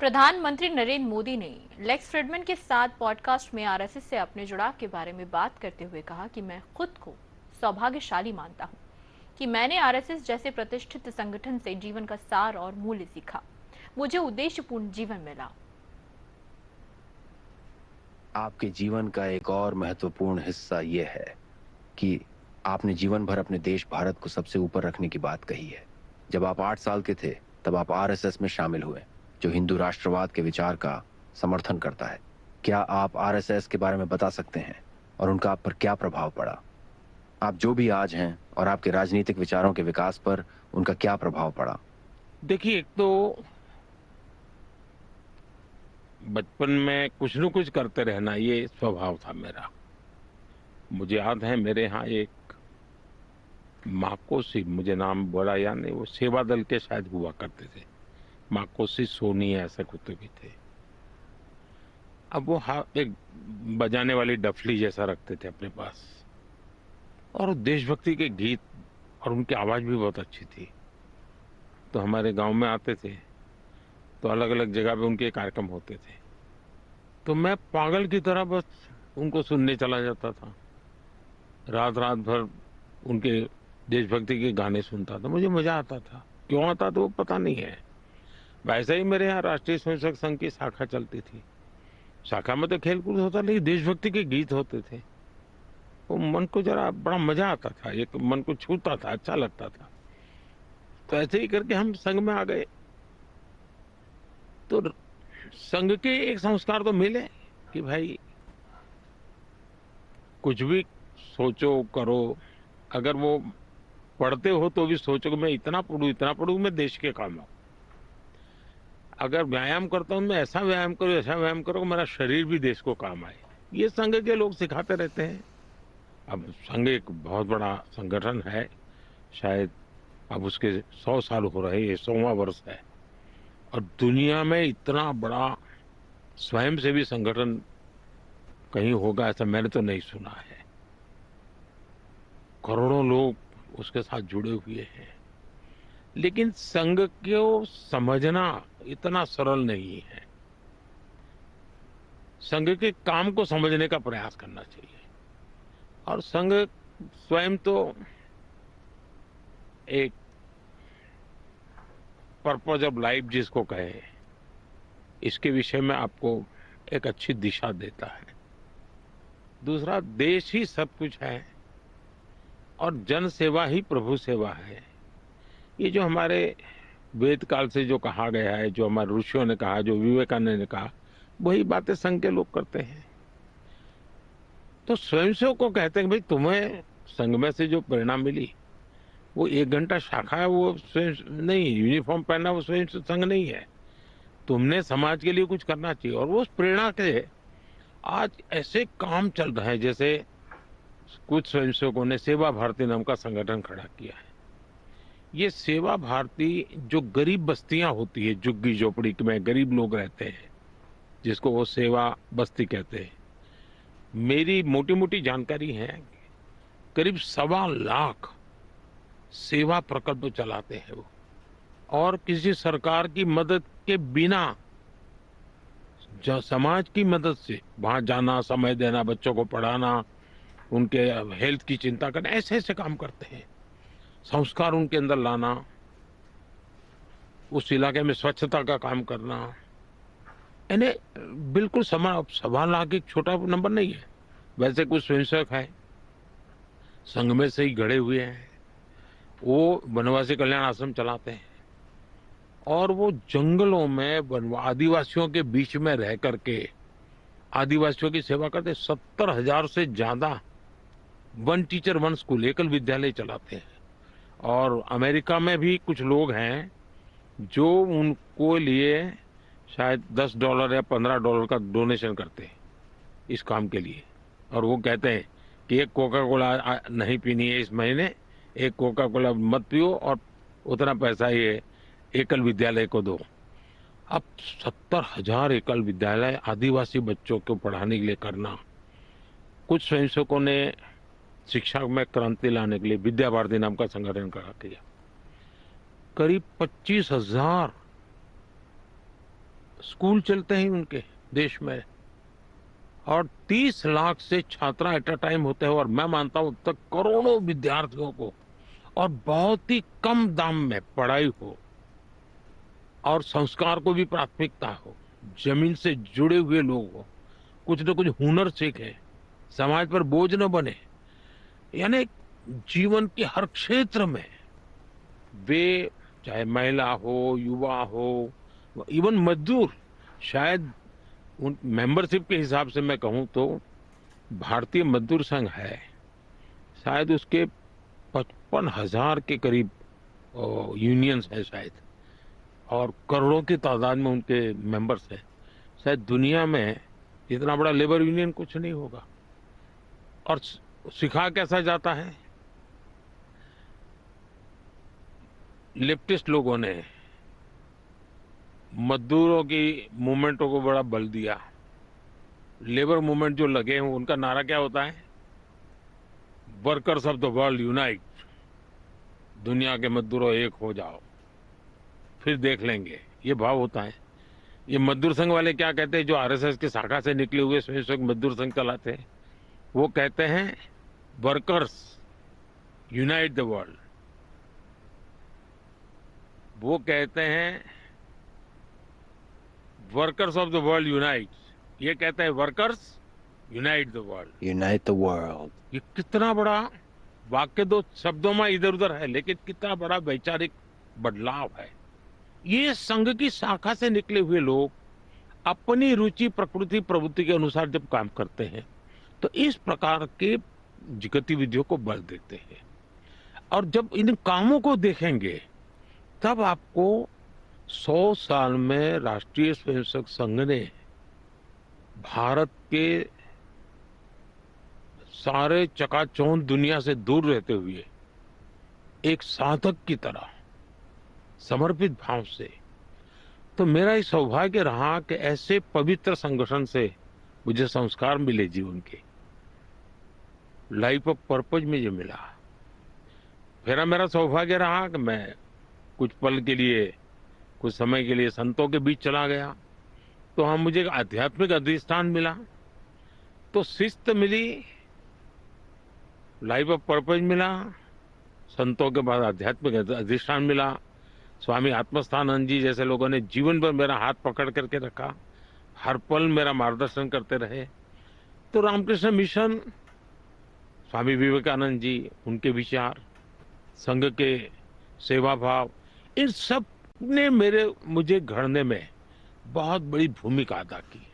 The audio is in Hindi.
प्रधानमंत्री नरेंद्र मोदी ने लेक्स फ्रिडमैन के साथ पॉडकास्ट में आरएसएस से अपने जुड़ाव के बारे में बात करते हुए कहा कि मैं खुद को सौभाग्यशाली मानता हूं कि मैंने आरएसएस जैसे प्रतिष्ठित संगठन से जीवन का सार और मूल्य सीखा। मुझे उद्देश्यपूर्ण जीवन मिला। आपके जीवन का एक और महत्वपूर्ण हिस्सा यह है कि आपने जीवन भर अपने देश भारत को सबसे ऊपर रखने की बात कही है। जब आप 8 साल के थे तब आप आरएसएस में शामिल हुए, जो हिंदू राष्ट्रवाद के विचार का समर्थन करता है। क्या आप आरएसएस के बारे में बता सकते हैं और उनका आप पर क्या प्रभाव पड़ा? आप जो भी आज हैं और आपके राजनीतिक विचारों के विकास पर उनका क्या प्रभाव पड़ा? देखिए, एक तो बचपन में कुछ न कुछ करते रहना ये स्वभाव था मेरा। मुझे याद है मेरे यहाँ एक माकोसी, मुझे नाम बड़ा याद नहीं, वो सेवा दल के शायद हुआ करते थे। माकोसी सोनी ऐसे कुत्ते भी थे। अब वो एक बजाने वाली डफली जैसा रखते थे अपने पास, और देशभक्ति के गीत, और उनकी आवाज भी बहुत अच्छी थी। तो हमारे गांव में आते थे तो अलग अलग जगह पे उनके कार्यक्रम होते थे, तो मैं पागल की तरह बस उनको सुनने चला जाता था। रात रात भर उनके देशभक्ति के गाने सुनता था। मुझे मजा आता था। क्यों आता था वो पता नहीं है। वैसे ही मेरे यहाँ राष्ट्रीय स्वयंसेवक संघ की शाखा चलती थी। शाखा में तो खेलकूद होता, लेकिन देशभक्ति के गीत होते थे। वो मन को जरा बड़ा मजा आता था, एक मन को छूता था, अच्छा लगता था। तो ऐसे ही करके हम संघ में आ गए। तो संघ के एक संस्कार तो मिले कि भाई कुछ भी सोचो करो, अगर वो पढ़ते हो तो भी सोचो कि मैं इतना पढ़ूं मैं देश के काम आऊं। अगर व्यायाम करता हूं मैं ऐसा व्यायाम करूं, ऐसा व्यायाम करो कि मेरा शरीर भी देश को काम आए। ये संघ के लोग सिखाते रहते हैं। अब संघ एक बहुत बड़ा संगठन है, शायद अब उसके 100 साल हो रहे, ये 100वां वर्ष है। और दुनिया में इतना बड़ा स्वयंसेवी संगठन कहीं होगा ऐसा मैंने तो नहीं सुना है। करोड़ों लोग उसके साथ जुड़े हुए हैं। लेकिन संघ को समझना इतना सरल नहीं है। संघ के काम को समझने का प्रयास करना चाहिए। और संघ स्वयं तो एक पर्पज ऑफ लाइफ जिसको कहे, इसके विषय में आपको एक अच्छी दिशा देता है। दूसरा, देश ही सब कुछ है और जन सेवा ही प्रभु सेवा है। ये जो हमारे वेद काल से जो कहा गया है, जो हमारे ऋषियों ने कहा, जो विवेकानंद ने कहा, वही बातें संघ के लोग करते हैं। तो स्वयंसेवक को कहते हैं भाई तुम्हें संघ में से जो प्रेरणा मिली वो 1 घंटा शाखा है, वो स्वयं नहीं, यूनिफॉर्म पहनना वो स्वयं संघ नहीं है। तुमने समाज के लिए कुछ करना चाहिए। और वो उस प्रेरणा के आज ऐसे काम चल रहे हैं, जैसे कुछ स्वयंसेवकों ने सेवा भारती नाम का संगठन खड़ा किया है। ये सेवा भारती जो गरीब बस्तियां होती है, झुग्गी झोपड़ी में गरीब लोग रहते हैं, जिसको वो सेवा बस्ती कहते हैं। मेरी मोटी मोटी जानकारी है, करीब 1.25 लाख सेवा प्रकल्प चलाते हैं वो, और किसी सरकार की मदद के बिना, जो समाज की मदद से वहां जाना, समय देना, बच्चों को पढ़ाना, उनके हेल्थ की चिंता करना, ऐसे ऐसे काम करते हैं। संस्कार उनके अंदर लाना, उस इलाके में स्वच्छता का काम करना। यानी बिल्कुल 1.25 लाख एक छोटा नंबर नहीं है। वैसे कुछ स्वयंसेवक है संघ में से ही गढ़े हुए हैं, वो वनवासी कल्याण आश्रम चलाते हैं, और वो जंगलों में आदिवासियों के बीच में रह करके आदिवासियों की सेवा करते। 70,000 से ज्यादा वन टीचर वन स्कूल, एकल विद्यालय चलाते हैं। और अमेरिका में भी कुछ लोग हैं जो उनको लिए शायद $10 या $15 का डोनेशन करते हैं इस काम के लिए। और वो कहते हैं कि एक कोका कोला नहीं पीनी है इस महीने, एक कोका कोला मत पियो, और उतना पैसा ये एकल विद्यालय को दो। अब 70,000 एकल विद्यालय आदिवासी बच्चों को पढ़ाने के लिए करना। कुछ स्वयंसेवकों ने शिक्षा में क्रांति लाने के लिए विद्या भारती नाम का संगठन खड़ा किया। करीब 25,000 स्कूल चलते हैं उनके देश में, और 30 लाख से छात्रा एट अ टाइम होते हैं, और मैं मानता हूं तक करोड़ों विद्यार्थियों को, और बहुत ही कम दाम में पढ़ाई हो, और संस्कार को भी प्राथमिकता हो, जमीन से जुड़े हुए लोग हो, कुछ न कुछ हुनर सीखे, समाज पर बोझ न बने, यानी जीवन के हर क्षेत्र में वे, चाहे महिला हो, युवा हो, इवन मजदूर, शायद उन मेंबरशिप के हिसाब से मैं कहूं तो भारतीय मजदूर संघ है, शायद उसके 55,000 के करीब यूनियंस है शायद, और करोड़ों की तादाद में उनके मेंबर्स हैं। शायद दुनिया में इतना बड़ा लेबर यूनियन कुछ नहीं होगा। और सिखा कैसा जाता है, लेफ्टिस्ट लोगों ने मजदूरों की मूवमेंटों को बड़ा बल दिया। लेबर मूवमेंट जो लगे हैं उनका नारा क्या होता है, workers of the world unite, दुनिया के मजदूरों एक हो जाओ, फिर देख लेंगे, ये भाव होता है। ये मजदूर संघ वाले क्या कहते हैं, जो आरएसएस की शाखा से निकले हुए स्वयं सेवक मजदूर संघ चलाते हैं, वो कहते हैं वर्कर्स यूनाइट द वर्ल्ड। वो कहते हैं workers of the world unite, ये कहते हैं workers unite the world. Unite the world. ये कितना बड़ा वाक्य, दो शब्दों में इधर उधर है, लेकिन कितना बड़ा वैचारिक बदलाव है। ये संघ की शाखा से निकले हुए लोग अपनी रुचि, प्रकृति, प्रवृत्ति के अनुसार जब काम करते हैं तो इस प्रकार के गतिविधियों को बल देते हैं। और जब इन कामों को देखेंगे तब आपको 100 साल में राष्ट्रीय स्वयंसेवक संघ ने भारत के सारे चकाचौंध दुनिया से दूर रहते हुए एक साधक की तरह समर्पित भाव से, तो मेरा ये सौभाग्य रहा कि ऐसे पवित्र संगठन से मुझे संस्कार मिले जीवन के, लाइफ ऑफ पर्पज में जो मिला। फिर मेरा सौभाग्य रहा कि मैं कुछ पल के लिए, कुछ समय के लिए संतों के बीच चला गया, तो हम मुझे एक आध्यात्मिक अधिष्ठान मिला, तो शिस्त मिली, लाइफ ऑफ पर्पज मिला, संतों के बाद आध्यात्मिक अधिष्ठान मिला। स्वामी आत्मस्थानंद जी जैसे लोगों ने जीवन भर मेरा हाथ पकड़ करके रखा, हर पल मेरा मार्गदर्शन करते रहे। तो रामकृष्ण मिशन, स्वामी विवेकानंद जी, उनके विचार, संघ के सेवा भाव, इन सब ने मुझे घड़ने में बहुत बड़ी भूमिका अदा की।